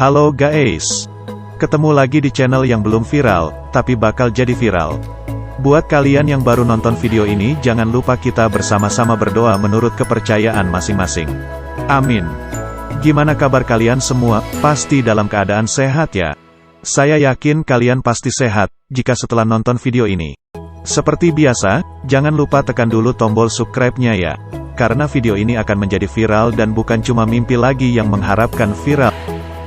Halo guys, ketemu lagi di channel yang belum viral, tapi bakal jadi viral. Buat kalian yang baru nonton video ini, jangan lupa kita bersama-sama berdoa menurut kepercayaan masing-masing. Amin. Gimana kabar kalian semua? Pasti dalam keadaan sehat ya? Saya yakin kalian pasti sehat, jika setelah nonton video ini. Seperti biasa, jangan lupa tekan dulu tombol subscribe-nya ya. Karena video ini akan menjadi viral dan bukan cuma mimpi lagi yang mengharapkan viral.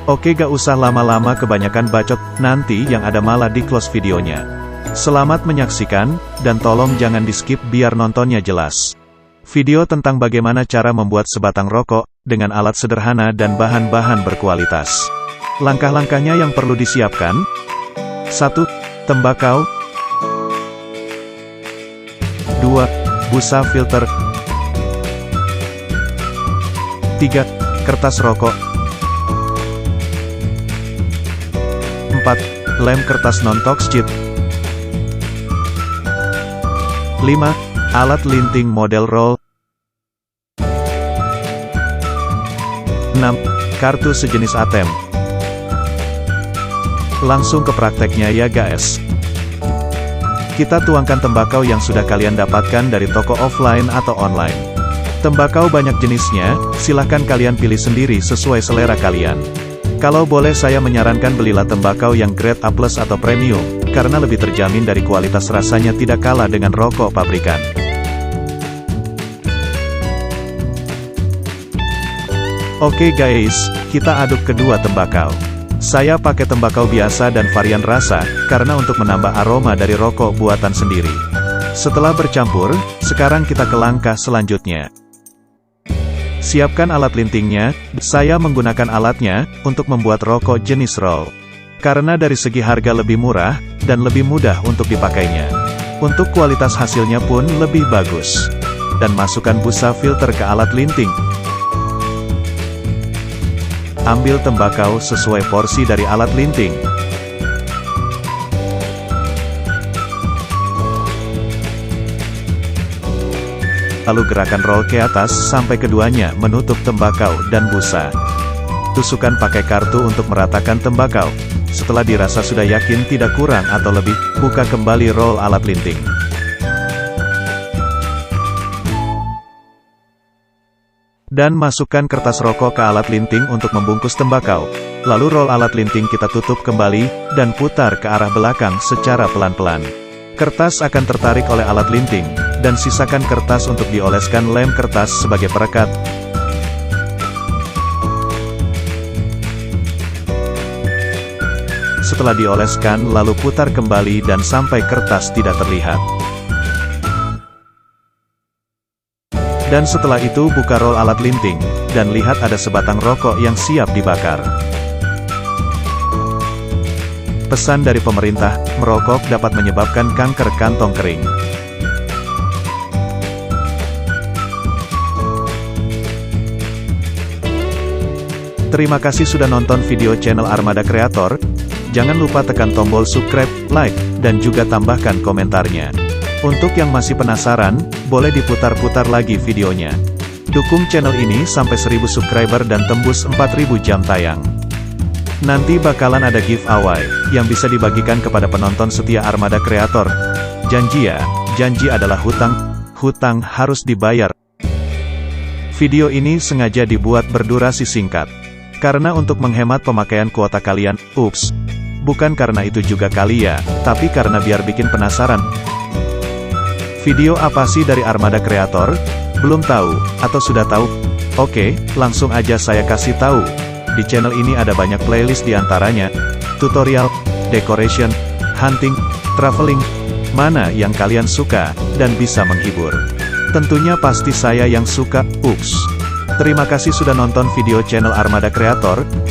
Oke, gak usah lama-lama kebanyakan bacot, nanti yang ada malah di close videonya. Selamat menyaksikan, dan tolong jangan di-skip biar nontonnya jelas. Video tentang bagaimana cara membuat sebatang rokok, dengan alat sederhana dan bahan-bahan berkualitas. Langkah-langkahnya yang perlu disiapkan. 1. Tembakau. 2. Busa filter. 3. Kertas rokok. 4. Lem kertas non-toxic. 5. Alat linting model roll. 6. Kartu sejenis ATM. Langsung ke prakteknya ya guys. Kita tuangkan tembakau yang sudah kalian dapatkan dari toko offline atau online. Tembakau banyak jenisnya, silahkan kalian pilih sendiri sesuai selera kalian. Kalau boleh saya menyarankan belilah tembakau yang grade A+ atau premium, karena lebih terjamin dari kualitas rasanya tidak kalah dengan rokok pabrikan. Oke guys, kita aduk kedua tembakau. Saya pakai tembakau biasa dan varian rasa, karena untuk menambah aroma dari rokok buatan sendiri. Setelah bercampur, sekarang kita ke langkah selanjutnya. Siapkan alat lintingnya, saya menggunakan alatnya, untuk membuat rokok jenis roll. Karena dari segi harga lebih murah, dan lebih mudah untuk dipakainya. Untuk kualitas hasilnya pun lebih bagus. Dan masukkan busa filter ke alat linting. Ambil tembakau sesuai porsi dari alat linting. Lalu gerakan roll ke atas sampai keduanya menutup tembakau dan busa. Tusukkan pakai kartu untuk meratakan tembakau. Setelah dirasa sudah yakin tidak kurang atau lebih, buka kembali roll alat linting. Dan masukkan kertas rokok ke alat linting untuk membungkus tembakau. Lalu roll alat linting kita tutup kembali, dan putar ke arah belakang secara pelan-pelan. Kertas akan tertarik oleh alat linting, dan sisakan kertas untuk dioleskan lem kertas sebagai perekat. Setelah dioleskan, lalu putar kembali dan sampai kertas tidak terlihat. Dan setelah itu buka roll alat linting, dan lihat ada sebatang rokok yang siap dibakar. Pesan dari pemerintah, merokok dapat menyebabkan kanker kantong kering. Terima kasih sudah nonton video channel Armada Creator. Jangan lupa tekan tombol subscribe, like, dan juga tambahkan komentarnya. Untuk yang masih penasaran, boleh diputar-putar lagi videonya. Dukung channel ini sampai 1000 subscriber dan tembus 4000 jam tayang. Nanti bakalan ada giveaway, yang bisa dibagikan kepada penonton setia Armada Creator. Janji ya, janji adalah hutang, hutang harus dibayar. Video ini sengaja dibuat berdurasi singkat. Karena untuk menghemat pemakaian kuota kalian, ups. Bukan karena itu juga kali ya, tapi karena biar bikin penasaran. Video apa sih dari Armada Creator? Belum tahu, atau sudah tahu? Oke, langsung aja saya kasih tahu. Di channel ini ada banyak playlist diantaranya, tutorial, decoration, hunting, traveling, mana yang kalian suka, dan bisa menghibur. Tentunya pasti saya yang suka, ups. Terima kasih sudah nonton video channel Armada Creator.